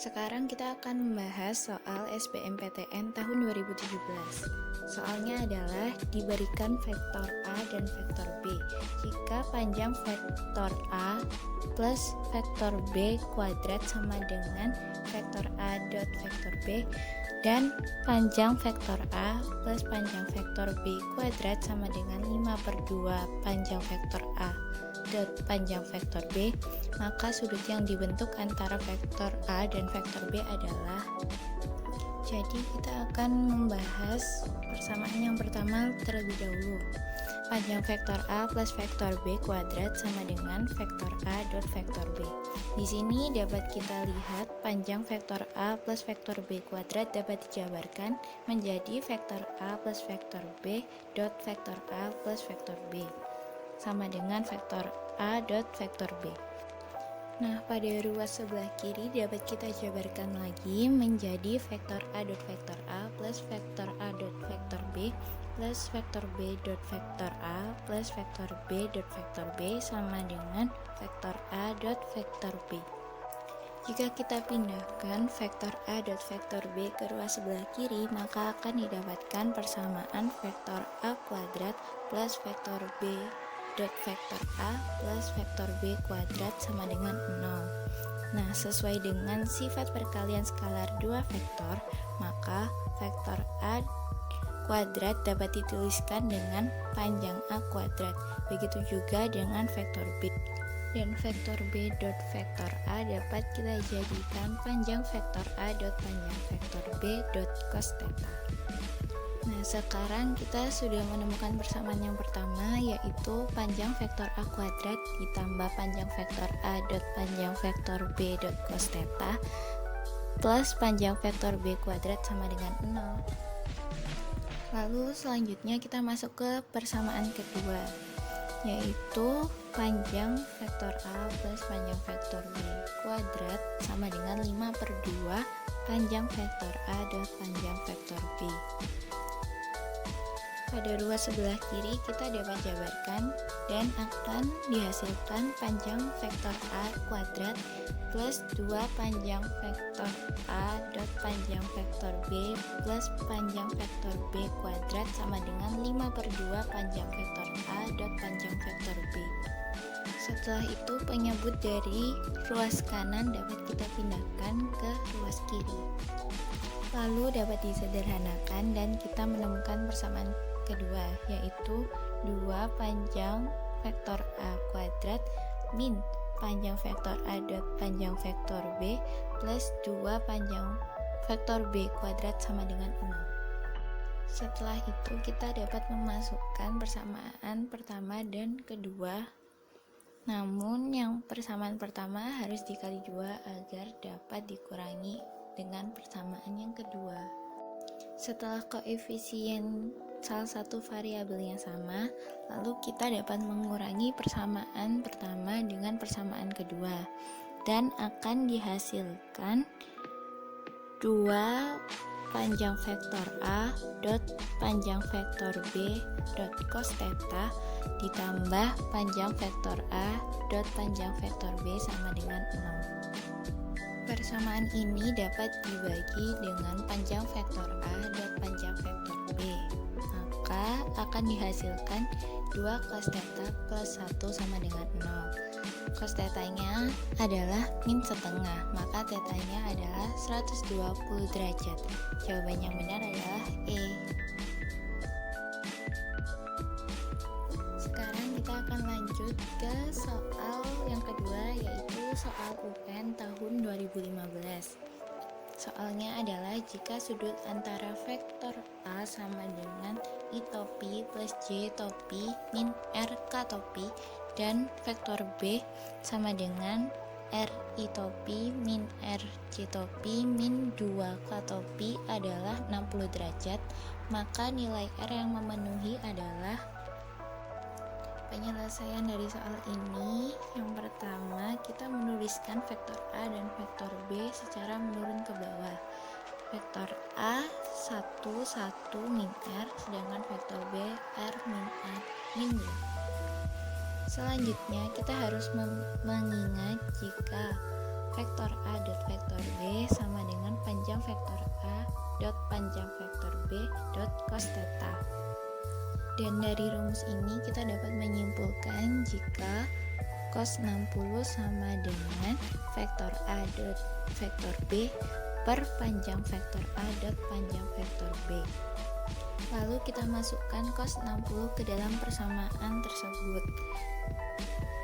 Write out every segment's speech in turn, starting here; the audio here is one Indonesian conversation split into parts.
Sekarang kita akan membahas soal SBMPTN tahun 2017. Soalnya adalah diberikan vektor A dan vektor B. Jika panjang vektor A plus vektor B kuadrat sama dengan vektor A dot vektor B, dan panjang vektor A plus panjang vektor B kuadrat sama dengan 5/2 panjang vektor A dot panjang vektor B, maka sudut yang dibentuk antara vektor A dan vektor B adalah. Jadi kita akan membahas persamaan yang pertama terlebih dahulu. Panjang vektor A plus vektor B kuadrat sama dengan vektor A dot vektor B. Di sini dapat kita lihat panjang vektor A plus vektor B kuadrat dapat dijabarkan menjadi vektor A plus vektor B dot vektor A plus vektor B sama dengan vektor A dot vektor B. Nah, pada ruas sebelah kiri dapat kita jabarkan lagi menjadi vektor A dot vektor A plus vektor A dot vektor B plus vektor B dot vektor A plus vektor B dot vektor B sama dengan vektor A dot vektor B. Jika kita pindahkan vektor A dot vektor B ke ruas sebelah kiri, maka akan didapatkan persamaan vektor A kuadrat plus vektor B dot vektor A plus vektor B kuadrat sama dengan 0. Nah, sesuai dengan sifat perkalian skalar dua vektor, maka vektor A kuadrat dapat dituliskan dengan panjang A kuadrat. Begitu juga dengan vektor B. Dan vektor B dot vektor A dapat kita jadikan panjang vektor A dot panjang vektor B dot cos theta. Nah, sekarang kita sudah menemukan persamaan yang pertama, yaitu panjang vektor A kuadrat ditambah panjang vektor A dot panjang vektor B dot cos theta plus panjang vektor B kuadrat sama dengan 0. Lalu selanjutnya kita masuk ke persamaan kedua, yaitu panjang vektor A plus panjang vektor B kuadrat sama dengan 5/2 panjang vektor A dot panjang vektor B. Pada ruas sebelah kiri kita dapat jabarkan dan akan dihasilkan panjang vektor A kuadrat plus 2 panjang vektor A dot panjang vektor B plus panjang vektor B kuadrat sama dengan 5/2 panjang vektor A dot panjang vektor B. Setelah itu penyebut dari ruas kanan dapat kita pindahkan ke ruas kiri. Lalu dapat disederhanakan dan kita menemukan persamaan kedua, yaitu 2 panjang vektor A kuadrat min panjang vektor A dot panjang vektor B plus 2 panjang vektor B kuadrat sama dengan 0. Setelah itu kita dapat memasukkan persamaan pertama dan kedua, namun yang persamaan pertama harus dikali 2 agar dapat dikurangi dengan persamaan yang kedua. Setelah koefisien salah satu variabelnya sama, lalu kita dapat mengurangi persamaan pertama dengan persamaan kedua dan akan dihasilkan 2 panjang vektor A dot panjang vektor B dot cos theta ditambah panjang vektor A dot panjang vektor B sama dengan 0. Persamaan ini dapat dibagi dengan panjang vektor A dot panjang vektor B, maka akan dihasilkan 2 cos theta plus 1 sama dengan 0. Cos theta-nya adalah min setengah, maka theta-nya adalah 120 derajat. Jawaban yang benar adalah E. Sekarang kita akan lanjut ke soal yang kedua, yaitu soal UN tahun 2015. Soalnya adalah jika sudut antara vektor A sama dengan I topi plus J topi min R K topi dan vektor B sama dengan R I topi min R J topi min 2 K topi adalah 60 derajat, maka nilai R yang memenuhi adalah. Penyelesaian dari soal ini, yang pertama kita menuliskan vektor A dan vektor B secara menurun ke bawah. Vektor A 1 min R, sedangkan vektor B R min A min 2. Selanjutnya kita harus mengingat jika vektor A dot vektor B sama dengan panjang vektor A dot panjang vektor B dot cos theta. Dan dari rumus ini kita dapat menyimpulkan jika cos 60 sama dengan vektor A dot vektor B per panjang vektor A dot panjang vektor B. Lalu kita masukkan cos 60 ke dalam persamaan tersebut.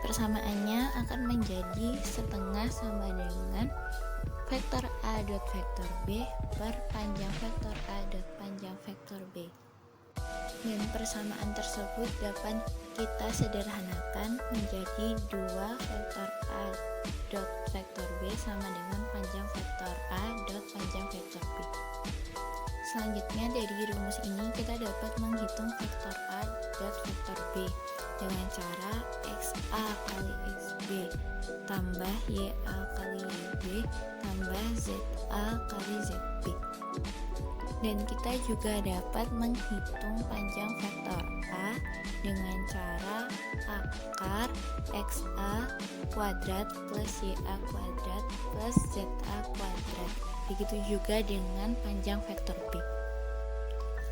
Persamaannya akan menjadi setengah sama dengan vektor A dot vektor B per panjang vektor A dot panjang vektor B. Dan persamaan tersebut dapat kita sederhanakan menjadi 2 vektor A dot vektor B sama dengan panjang vektor A dot panjang vektor B. Selanjutnya dari rumus ini kita dapat menghitung vektor A dot vektor B dengan cara XA kali XB tambah YA kali YB tambah ZA kali ZB. Dan kita juga dapat menghitung panjang vektor A dengan cara akar XA kuadrat plus YA kuadrat plus ZA kuadrat. Begitu juga dengan panjang vektor B.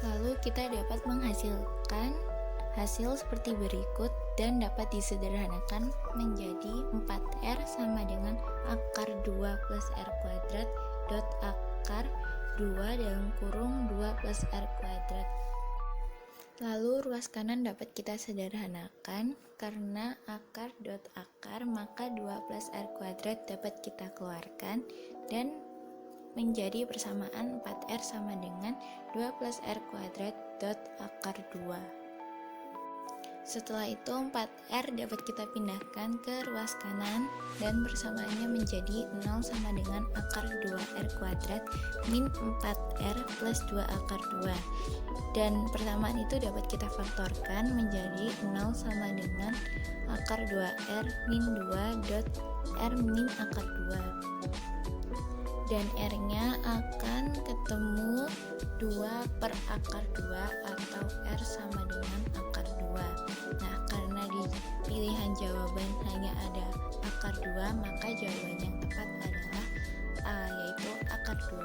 Lalu kita dapat menghasilkan hasil seperti berikut dan dapat disederhanakan menjadi 4R sama dengan akar 2 plus R kuadrat dot akar 2 dalam kurung 2 plus R kuadrat. Lalu ruas kanan dapat kita sederhanakan karena akar dot akar, maka 2 plus R kuadrat dapat kita keluarkan dan menjadi persamaan 4R sama dengan 2 plus R kuadrat dot akar 2. Setelah itu 4R dapat kita pindahkan ke ruas kanan dan persamaannya menjadi 0 sama dengan akar 2R kuadrat min 4R plus 2 akar 2. Dan persamaan itu dapat kita faktorkan menjadi 0 sama dengan akar 2R min 2 dot R min akar 2. Dan R-nya akan ketemu 2 per akar 2 atau R sama dengan akar 2. Nah, karena di pilihan jawaban hanya ada akar 2, maka jawaban yang tepat adalah A, yaitu akar 2.